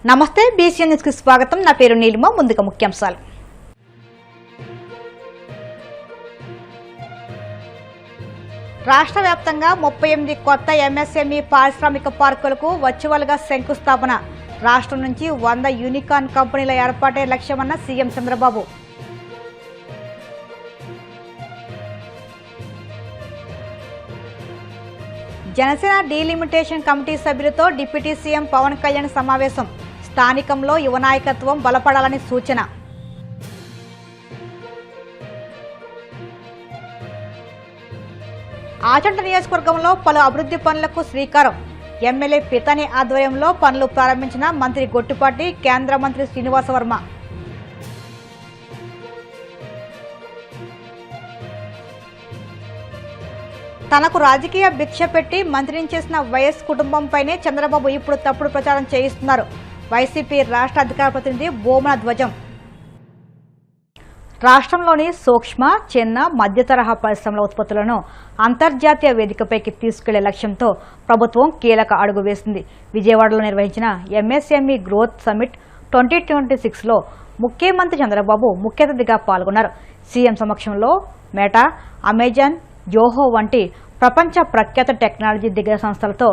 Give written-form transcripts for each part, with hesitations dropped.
నమస్తే BCN news కి స్వాగతం. నా పేరు నీలిమ. ముందుగా ముఖ్యాంశాలు. రాష్ట్ర వ్యాప్తంగా 38 కొత్త ఎంఎస్ఎంఈ పారిశ్రామిక పార్కులకు వర్చువల్ గా శంకుస్థాపన. రాష్ట్రం నుంచి 100 యూనికార్న్ కంపెనీల ఏర్పాటే లక్ష్యమన్న CM Chandrababu. Janasena delimitation committee సభ్యులతో డిప్యూటీ సీఎం పవన్ కళ్యాణ్ సమావేశం. స్థానికంలో యువ నాయకత్వం బలపడాలని సూచన. ఆచంట నియోజకవర్గంలో పలు అభివృద్ధి పనులకు శ్రీకారం. ఎమ్మెల్యే పితాని ఆధ్వర్యంలో పనులు ప్రారంభించిన మంత్రి గొట్టిపాటి, కేంద్ర మంత్రి శ్రీనివాస వర్మ. తనకు రాజకీయ భిక్ష పెట్టి మంత్రిని చేసిన వైఎస్ కుటుంబంపైనే చంద్రబాబు ఇప్పుడు తప్పుడు ప్రచారం చేయిస్తున్నారు. వైసీపీ రాష్ట్ర అధికార ప్రతినిధి బోమన ధ్వజం. రాష్ట్రంలోని సూక్ష్మ, చిన్న, మధ్య తరహా పరిశ్రమల ఉత్పత్తులను అంతర్జాతీయ వేదికపైకి తీసుకెళ్లే లక్ష్యంతో ప్రభుత్వం కీలక అడుగు వేసింది. విజయవాడలో నిర్వహించిన ఎంఎస్ఎంఈ గ్రోత్ సమిట్ 2026లో ముఖ్యమంత్రి చంద్రబాబు ముఖ్య అతిథిగా పాల్గొన్నారు. సీఎం సమక్షంలో మెటా, అమెజాన్, జోహో వంటి ప్రపంచ ప్రఖ్యాత టెక్నాలజీ దిగ్గజ సంస్థలతో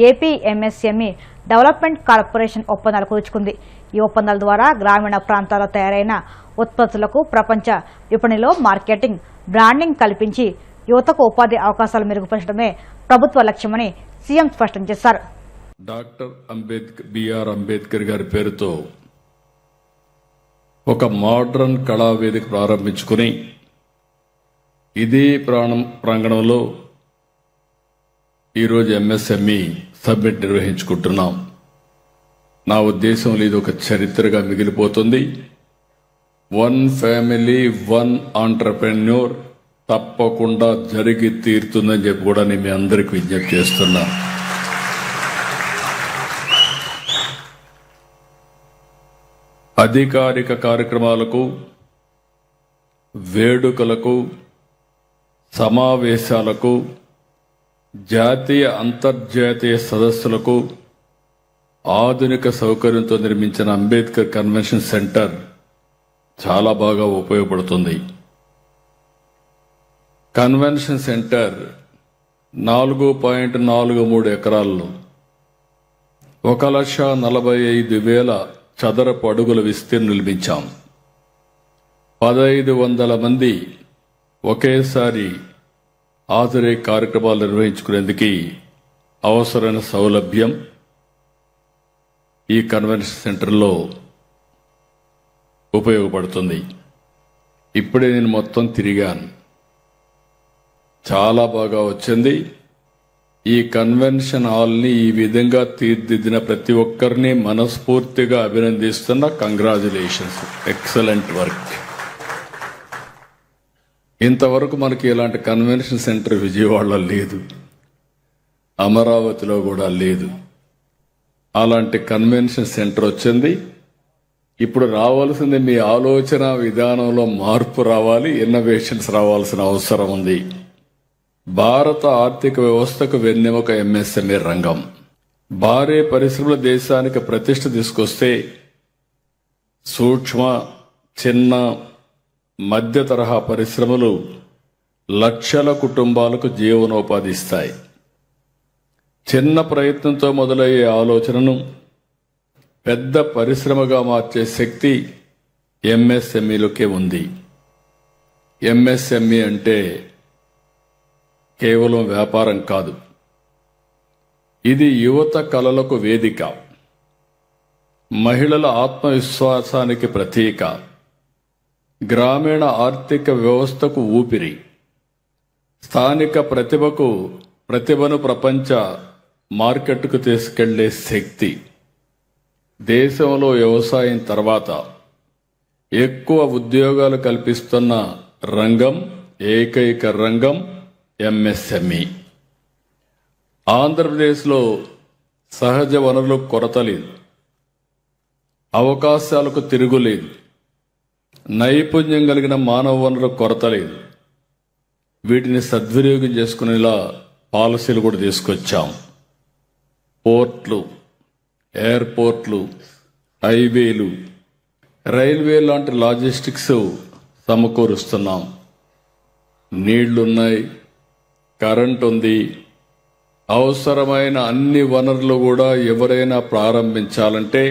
ఏపీ ఎంఎస్ఎంఈ డెవలప్మెంట్ కార్పొరేషన్ ఒప్పందాలు కుదుర్చుకుంది. ఈ ఒప్పందాల ద్వారా గ్రామీణ ప్రాంతాల్లో తయారైన ఉత్పత్తులకు ప్రపంచ విపణిలో మార్కెటింగ్, బ్రాండింగ్ కల్పించి యువతకు ఉపాధి అవకాశాలు మెరుగుపరచడమే ప్రభుత్వ లక్ష్యమని సీఎం స్పష్టం చేశారు. డాక్టర్ బిఆర్ అంబేద్కర్ గారి పేరుతో ఒక మోడర్న్ కళావేదిక ప్రారంభించుకుని ఇదే ప్రాంగణంలో ఈరోజు ఎంఎస్ఎంఈ సబ్మిట్ నిర్వహించుకుంటున్నాం. నా ఉద్దేశంలో ఇది ఒక చరిత్రగా మిగిలిపోతుంది. 1 ఫ్యామిలీ 1 ఆంటర్ప్రెన్యూర్ తప్పకుండా జరిగి తీరుతుందని చెప్పి కూడా నేను మీ అందరికీ విజ్ఞప్తి చేస్తున్నా. అధికారిక కార్యక్రమాలకు, వేడుకలకు, సమావేశాలకు, జాతీయ అంతర్జాతీయ సదస్సులకు ఆధునిక సౌకర్యంతో నిర్మించిన అంబేద్కర్ కన్వెన్షన్ సెంటర్ చాలా బాగా ఉపయోగపడుతుంది. కన్వెన్షన్ సెంటర్ 4.43 ఎకరాల్లో 1,45,000 చదరపు అడుగుల విస్తీర్ణం నిర్మించాం. 1,500 మంది ఒకేసారి హాజరై కార్యక్రమాలు నిర్వహించుకునేందుకు అవసరమైన సౌలభ్యం ఈ కన్వెన్షన్ సెంటర్లో ఉపయోగపడుతుంది. ఇప్పుడే నేను మొత్తం తిరిగాను, చాలా బాగా వచ్చింది. ఈ కన్వెన్షన్ హాల్ని ఈ విధంగా తీర్చిదిద్దిన ప్రతి ఒక్కరిని మనస్ఫూర్తిగా అభినందిస్తున్నా. Congratulations, excellent work. ఇంతవరకు మనకి ఇలాంటి కన్వెన్షన్ సెంటర్ విజయవాడలో లేదు, అమరావతిలో కూడా లేదు. అలాంటి కన్వెన్షన్ సెంటర్ వచ్చింది. ఇప్పుడు రావాల్సింది మీ ఆలోచన విధానంలో మార్పు రావాలి, ఇన్నోవేషన్స్ రావాల్సిన అవసరం ఉంది. భారత ఆర్థిక వ్యవస్థకు వెన్నెముక ఎంఎస్ఎంఈ రంగం. భారీ పరిశ్రమల దేశానికి ప్రతిష్ట తీసుకొస్తే సూక్ష్మ, చిన్న, మధ్య తరహా పరిశ్రమలు లక్షల కుటుంబాలకు జీవనోపాధి ఇస్తాయి. చిన్న ప్రయత్నంతో మొదలయ్యే ఆలోచనను పెద్ద పరిశ్రమగా మార్చే శక్తి ఎంఎస్ఎంఈలోకే ఉంది. ఎంఎస్ఎంఈ అంటే కేవలం వ్యాపారం కాదు, ఇది యువత కలలకు వేదిక, మహిళల ఆత్మవిశ్వాసానికి ప్రతీక, గ్రామీణ ఆర్థిక వ్యవస్థకు ఊపిరి, స్థానిక ప్రతిభను ప్రపంచ మార్కెట్కు తీసుకెళ్లే శక్తి. దేశంలో వ్యవసాయం తర్వాత ఎక్కువ ఉద్యోగాలు కల్పిస్తున్న రంగం, ఏకైక రంగం ఎంఎస్ఎంఈ. ఆంధ్రప్రదేశ్లో సహజ వనరులకు కొరత లేదు, అవకాశాలకు తిరుగులేదు, నైపుణ్యం కలిగిన మానవ వనరులకు కొరత లేదు. వీటిని సద్వినియోగం చేసుకునేలా పాలసీలు కూడా తీసుకొచ్చాం. పోర్ట్లు, ఎయిర్పోర్ట్లు, హైవేలు, రైల్వే లాంటి లాజిస్టిక్స్ సమకూరుస్తున్నాం. నీళ్లున్నాయి, కరెంట్ ఉంది. అవసరమైన అన్ని వనరులు కూడా ఎవరైనా ప్రారంభించాలంటే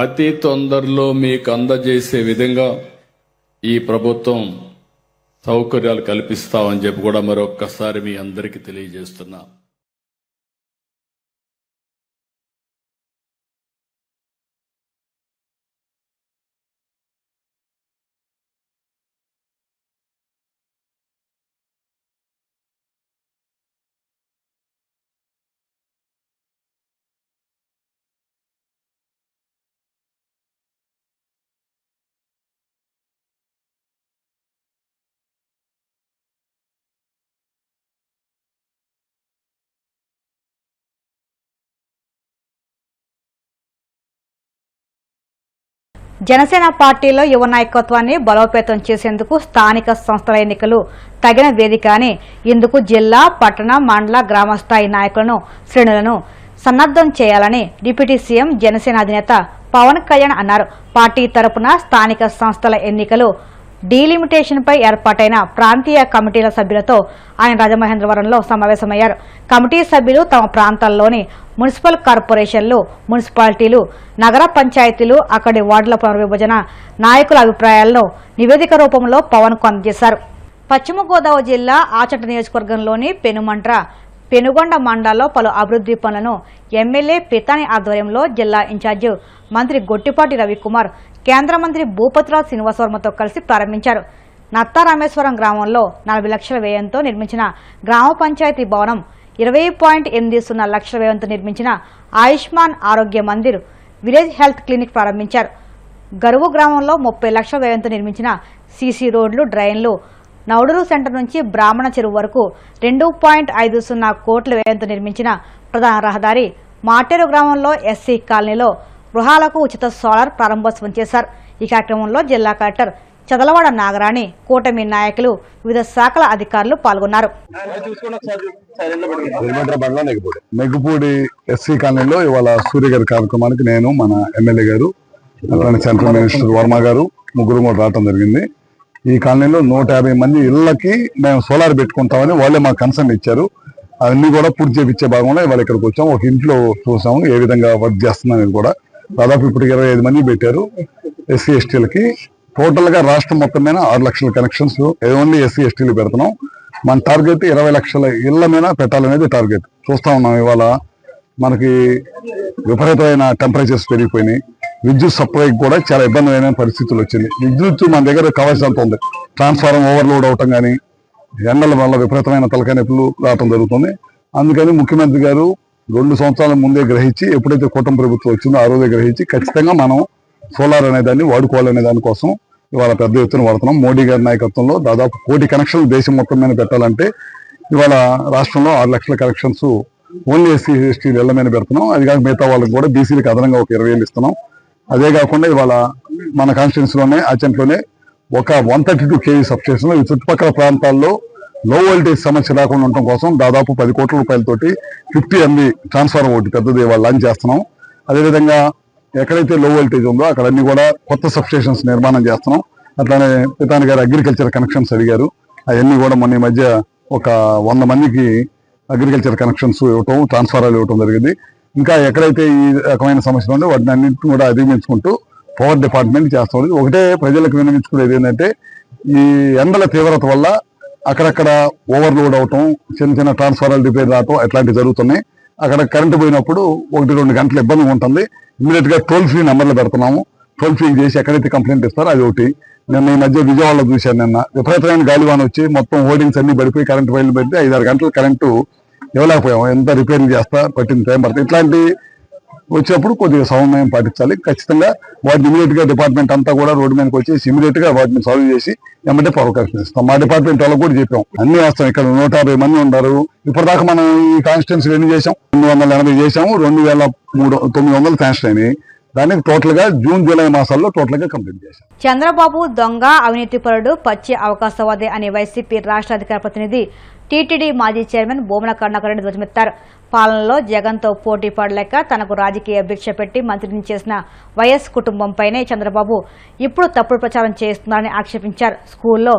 అతి తొందరలో మీకు అందజేసే విధంగా ఈ ప్రభుత్వం సౌకర్యాలు కల్పిస్తామని చెప్పి కూడా మరొక్కసారి మీ అందరికీ తెలియజేస్తున్నా. జనసేన పార్టీలో యువ నాయకత్వాన్ని బలోపేతం చేసేందుకు స్థానిక సంస్థల ఎన్నికలు తగిన వేదిక అని, ఇందుకు జిల్లా, పట్టణ, మండల, గ్రామస్థాయి నాయకులను, శ్రేణులను సన్నద్ధం చేయాలని డిప్యూటీ సీఎం జనసేన అధినేత పవన్ కళ్యాణ్ అన్నారు. పార్టీ తరపున స్థానిక సంస్థల ఎన్నికలు డీలిమిటేషన్పై ఏర్పాటైన ప్రాంతీయ కమిటీల సభ్యులతో ఆయన రాజమహేంద్రవరంలో సమావేశమయ్యారు. కమిటీ సభ్యులు తమ ప్రాంతాల్లోని మున్సిపల్ కార్పొరేషన్లు, మున్సిపాలిటీలు, నగర పంచాయతీలు, అక్కడి వార్డుల పునర్విభజన నాయకుల అభిప్రాయాలను నివేదిక రూపంలో పవన్కు అందజేశారు. పశ్చిమ గోదావరి జిల్లా ఆచంట నియోజకవర్గంలోని పెనుగొండ మండలాల్లో పలు అభివృద్ధి పనులను ఎమ్మెల్యే పితాని ఆధ్వర్యంలో జిల్లా ఇన్ఛార్జి మంత్రి గొట్టిపాటి రవికుమార్, కేంద్ర మంత్రి భూపతిరాజు శ్రీనివాసవర్మతో కలిసి ప్రారంభించారు. నత్తారామేశ్వరం గ్రామంలో 40 లక్షల వ్యయంతో నిర్మించిన గ్రామ పంచాయతీ భవనం, 20.80 లక్షల వ్యయంతో నిర్మించిన ఆయుష్మాన్ ఆరోగ్య మందిర్, విలేజ్ హెల్త్ క్లినిక్ ప్రారంభించారు. గరువు గ్రామంలో 30 లక్షల వ్యయంతో నిర్మించిన సీసీ రోడ్లు, డ్రైన్లు, నౌడూరు సెంటర్ నుంచి బ్రాహ్మణ చెరువు వరకు 2.50 కోట్ల వ్యయంతో నిర్మించిన ప్రధాన రహదారి, మాటేరు గ్రామంలో ఎస్సీ కాలనీలో గృహాలకు ఉచిత సోలార్ ప్రారంభోత్సవం చేశారు. ఈ కార్యక్రమంలో జిల్లా కలెక్టర్ చదలవాడ నాగరాణి, కూటమి నాయకులు, వివిధ శాఖల అధికారులు పాల్గొన్నారు. నెగ్గుపూడి ఎస్సీ కాలనీలో ఇవాళ సూర్య గారి కార్యక్రమానికి నేను, మన ఎమ్మెల్యే గారు, అలానే సెంట్రల్ మినిస్టర్ వర్మ గారు ముగ్గురు కూడా రావడం జరిగింది. ఈ కాలనీలో 150 మంది ఇళ్లకి మేము సోలార్ పెట్టుకుంటామని వాళ్ళే మాకు కన్సర్న్ ఇచ్చారు. అవన్నీ కూడా పూర్తి చేయించే భాగంలో ఇవాళ ఇక్కడికి వచ్చాము. ఒక ఇంట్లో చూసాము ఏ విధంగా వర్క్ చేస్తుందని కూడా. దాదాపు ఇప్పుడు 25 మంది పెట్టారు ఎస్సీ ఎస్టీలకి. టోటల్ గా రాష్ట్రం మొత్తం మీద 6 లక్షల కనెక్షన్స్ ఓన్లీ ఎస్సీ ఎస్టీలు పెడుతున్నాం. మన టార్గెట్ 20 లక్షల ఇళ్ల మీద పెట్టాలనేది టార్గెట్. చూస్తా ఉన్నాం ఇవాళ మనకి విపరీతమైన టెంపరేచర్స్ పెరిగిపోయినాయి. విద్యుత్ సప్లై కూడా చాలా ఇబ్బందిమైన పరిస్థితులు వచ్చింది. విద్యుత్ మన దగ్గర కావాల్సినంత ఉంది. ట్రాన్స్ఫార్మర్ ఓవర్లోడ్ అవటం కానీ, ఎండల వల్ల విపరీతమైన తలకాయ నొప్పులు రావటం జరుగుతుంది. అందుకని ముఖ్యమంత్రి గారు 2 సంవత్సరాల ముందే గ్రహించి, ఎప్పుడైతే కూటమి ప్రభుత్వం వచ్చిందో ఆ రోజే గ్రహించి ఖచ్చితంగా మనం సోలార్ అనే దాన్ని వాడుకోవాలనే దానికోసం ఇవాళ పెద్ద ఎత్తున వాడుతున్నాం. మోడీ గారి నాయకత్వంలో దాదాపు 1 కోటి కనెక్షన్లు దేశం మొత్తం మీద పెట్టాలంటే ఇవాళ రాష్ట్రంలో 6 లక్షల కనెక్షన్స్ ఓన్లీ ఎస్సీ ఎస్టీలు ఇళ్ల మీద పెడుతున్నాం. అది కాక మిగతా వాళ్ళకి కూడా బీసీలకు అదనంగా ఒక 20,000 ఇస్తున్నాం. అదే కాకుండా ఇవాళ మన కాన్స్టిట్యున్సీలోనే ఆచంట్లోనే ఒక 132 kV సబ్స్టేషన్ ఈ చుట్టుపక్కల ప్రాంతాల్లో లో వోల్టేజ్ సమస్య రాకుండా ఉండటం కోసం దాదాపు 10 కోట్ల రూపాయలతోటి 50 MV ట్రాన్స్ఫార్మర్ ఒకటి పెద్దది ఇవాళ లాంచ్ చేస్తున్నాం. అదేవిధంగా ఎక్కడైతే లో వోల్టేజ్ ఉందో అక్కడ అన్ని కూడా కొత్త సబ్స్టేషన్స్ నిర్మాణం చేస్తున్నాం. అట్లానే పితాని గారు అగ్రికల్చర్ కనెక్షన్స్ అడిగారు. అవన్నీ కూడా మొన్న ఈ మధ్య ఒక 100 మందికి అగ్రికల్చర్ కనెక్షన్స్ ఇవ్వటం, ట్రాన్స్ఫార్మర్లు ఇవ్వటం జరిగింది. ఇంకా ఎక్కడైతే ఈ రకమైన సమస్యలు ఉందో వాటిని అన్నింటిని కూడా అధిగమించుకుంటూ పవర్ డిపార్ట్మెంట్ చేస్తుంది. ఒకటే ప్రజలకు విన్నవించుకునేది ఏంటంటే, ఈ ఎండల తీవ్రత వల్ల అక్కడక్కడ ఓవర్లోడ్ అవటం, చిన్న చిన్న ట్రాన్స్ఫార్మర్లు రిపేర్ రావటం అట్లాంటివి జరుగుతున్నాయి. అక్కడ కరెంటు పోయినప్పుడు 1-2 గంటలు ఇబ్బంది ఉంటుంది. ఇమీడియట్ గా టోల్ ఫ్రీ నెంబర్లు పెడుతున్నాము. టోల్ ఫ్రీ చేసి ఎక్కడైతే కంప్లైంట్ ఇస్తారో అది ఒకటి. నిన్న ఈ మధ్య విజయవాడలో చూశాను. నిన్న విపరీతమైన గాలివాన వచ్చి మొత్తం హోర్డింగ్స్ అన్ని పడిపోయి కరెంటు వైర్లు పెడితే 5-6 గంటలు కరెంటు ఇవ్వలేకపోయాము. ఎంత రిపేర్లు చేస్తా పట్టింది టైం పడుతుంది. ఇట్లాంటి వచ్చినప్పుడు కొద్దిగా సమన్వయం పాటించాలి. ఖచ్చితంగా వాటిని ఇమీడియట్ గా డిపార్ట్మెంట్ అంతా కూడా రోడ్డు మీదకి వచ్చి ఇమీడియట్ గా వాటిని సాల్వ్ చేసి ఎమ్మటే పవర్ కనెక్షన్ ఇస్తాం. మా డిపార్ట్మెంట్ వాళ్ళకి కూడా చెప్పాం. అన్ని వేస్తాం. ఇక్కడ 150 మంది ఉన్నారు. ఇప్పటిదాకా మనం ఈ కాన్స్టిట్యున్సీ ఎన్ని చేసాం? 280 చేసాము. 2,900 శాంక్షన్ అయినాయి. దానికి టోటల్ గా జూన్ జూలై మాసాల్లో టోటల్ గా కంప్లీట్ చేశాం. చంద్రబాబు దొంగ, అవినీతిపరుడు, పచ్చి అవకాశవాది అనే వైసీపీ రాష్ట్ర అధికార ప్రతినిధి టీటీడీ మాజీ చైర్మన్ భూమన కరుణాకర్ రెడ్డి ధ్వజమెత్తారు. పాలనలో జగన్తో పోటీ పడలేక తనకు రాజకీయ భిక్ష పెట్టి మంత్రిని చేసిన వైఎస్ కుటుంబంపైనే చంద్రబాబు ఇప్పుడు తప్పుడు ప్రచారం చేస్తున్నారని ఆక్షేపించారు. స్కూల్లో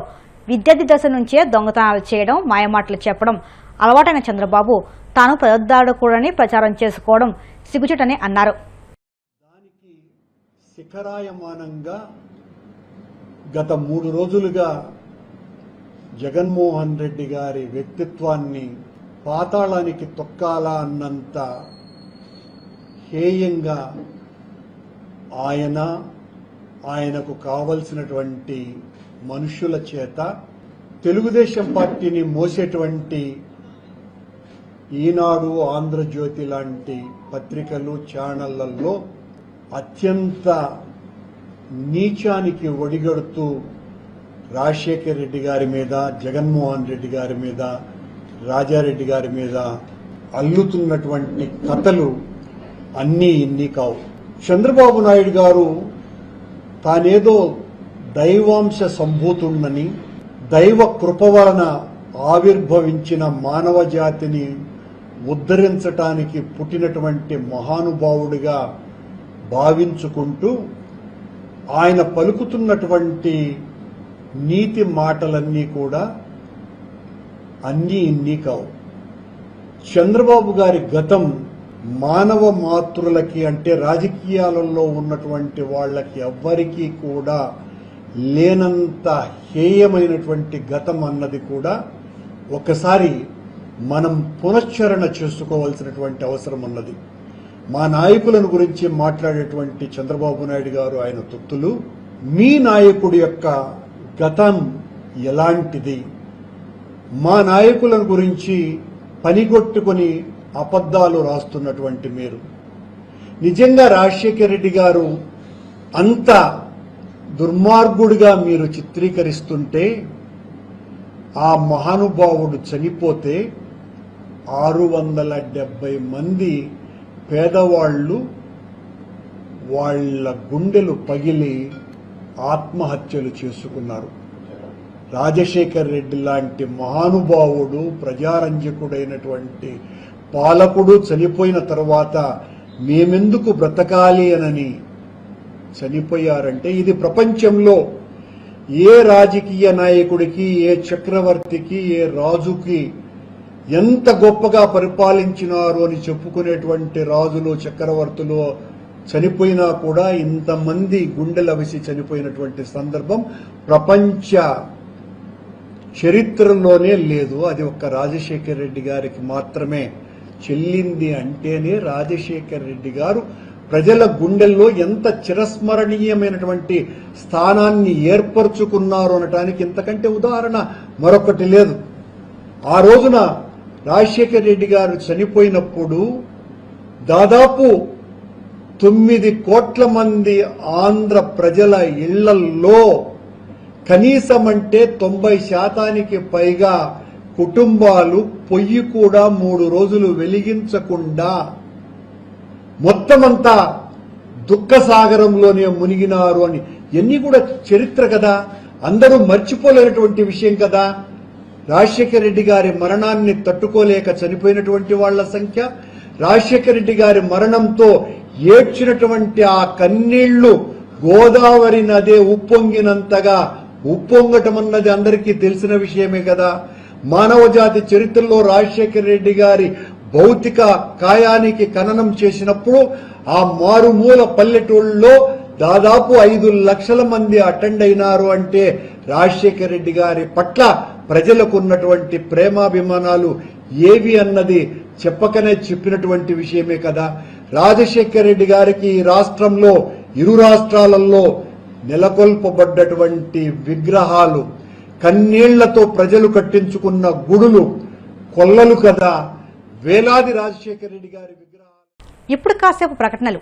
విద్యార్థి దశ నుంచే దొంగతనాలు చేయడం, మాయమాటలు చెప్పడం అలవాటైన చంద్రబాబు తాను ప్రజాదాడుకూడని ప్రచారం చేసుకోవడం సిగ్గుచేటని అన్నారు. దానికి శిఖరాయమానంగా గత 3 రోజులుగా జగన్మోహన్ రెడ్డి గారి వ్యక్తిత్వాన్ని పాతాళానికి తొక్కాలా అన్నంత హేయంగా ఆయనకు కావలసినటువంటి మనుషుల చేత తెలుగుదేశం పార్టీని మోసేటువంటి ఈనాడు, ఆంధ్రజ్యోతి లాంటి పత్రికలు, ఛానళ్లలో అత్యంత నీచానికి ఒడిగడుతూ రాజశేఖర్ రెడ్డి గారి మీద, జగన్మోహన్ రెడ్డి గారి మీద, రాజారెడ్డి గారి మీద అల్లుతున్నటువంటి కథలు అన్నీ ఇన్ని కావు. చంద్రబాబు నాయుడు గారు తానేదో దైవాంశ సంభూతుణ్ణని, దైవ కృప వలన ఆవిర్భవించిన మానవ జాతిని ఉద్ధరించటానికి పుట్టినటువంటి మహానుభావుడిగా భావించుకుంటూ ఆయన పలుకుతున్నటువంటి నీతి మాటలన్నీ కూడా అన్నీ ఇన్ని కావు. చంద్రబాబు గారి గతం మానవ మాతృలకి, అంటే రాజకీయాలలో ఉన్నటువంటి వాళ్ళకి ఎవ్వరికీ కూడా లేనంత హేయమైనటువంటి గతం అన్నది కూడా ఒకసారి మనం పునశ్చరణ చేసుకోవాల్సినటువంటి అవసరం ఉన్నది. మా నాయకులను గురించి మాట్లాడేటువంటి చంద్రబాబు నాయుడు గారు, ఆయన తొత్తులు, మీ నాయకుడి యొక్క గతం ఎలాంటిది, మా నాయకులను గురించి పనిగొట్టుకుని అబద్ధాలు రాస్తున్నటువంటి మీరు నిజంగా రాజశేఖర్ రెడ్డి గారు అంత దుర్మార్గుడిగా మీరు చిత్రీకరిస్తుంటే, ఆ మహానుభావుడు చనిపోతే 670 మంది పేదవాళ్లు వాళ్ళ గుండెలు పగిలి ఆత్మహత్యలు చేసుకున్నారు. రాజశేఖర్ రెడ్డి లాంటి మహానుభావుడు, ప్రజారంజకుడైనటువంటి పాలకుడు చనిపోయిన తర్వాత మేమెందుకు బ్రతకాలి అనని చనిపోయారంటే, ఇది ప్రపంచంలో ఏ రాజకీయ నాయకుడికి, ఏ చక్రవర్తికి, ఏ రాజుకి ఎంత గొప్పగా పరిపాలించినారు అని చెప్పుకునేటువంటి రాజులు, చక్రవర్తులు చనిపోయినా కూడా ఇంతమంది గుండెలవిసి చనిపోయినటువంటి సందర్భం ప్రపంచ చరిత్రలోనే లేదు. అది ఒక్క రాజశేఖర్ రెడ్డి గారికి మాత్రమే చెల్లింది. అంటేనే రాజశేఖర్ రెడ్డి గారు ప్రజల గుండెల్లో ఎంత చిరస్మరణీయమైనటువంటి స్థానాన్ని ఏర్పరచుకున్నారు అనటానికి ఇంతకంటే ఉదాహరణ మరొకటి లేదు. ఆ రోజున రాజశేఖర్ రెడ్డి గారు చనిపోయినప్పుడు దాదాపు 9 కోట్ల మంది ఆంధ్ర ప్రజల ఇళ్లల్లో కనీసం అంటే 90% పైగా కుటుంబాలు పొయ్యి కూడా 3 రోజులు వెలిగించకుండా మొత్తమంతా దుఃఖసాగరంలోనే మునిగినారు అని ఎన్ని కూడా చరిత్ర కదా, అందరూ మర్చిపోలేనటువంటి విషయం కదా. రాజశేఖర రెడ్డి గారి మరణాన్ని తట్టుకోలేక చనిపోయినటువంటి వాళ్ల సంఖ్య, రాజశేఖర రెడ్డి గారి మరణంతో ఏడ్చినటువంటి ఆ కన్నీళ్లు గోదావరి నదే ఉప్పొంగినంతగా ఉప్పొంగటం అన్నది అందరికీ తెలిసిన విషయమే కదా. మానవ జాతి చరిత్రలో రాజశేఖర రెడ్డి గారి భౌతిక కాయానికి ఖననం చేసినప్పుడు ఆ మారుమూల పల్లెటూళ్ళలో దాదాపు 5 లక్షల మంది అటెండ్ అయినారు. అంటే రాజశేఖర రెడ్డి గారి పట్ల ప్రజలకు ఉన్నటువంటి ప్రేమాభిమానాలు ఏవి అన్నది చెప్పకనే చెప్పినటువంటి విషయమే కదా. రాజశేఖర రెడ్డి గారికి ఈ రాష్ట్రంలో, ఇరు రాష్ట్రాలలో నెలకొల్పబడ్డటువంటి విగ్రహాలు, కన్నీళ్లతో ప్రజలు కట్టించుకున్న గుడులు, కొల్లలు కదా. వేలాది రాజశేఖర రెడ్డి గారి విగ్రహాలు. ఇప్పుడు కాసేపు ప్రకటనలు.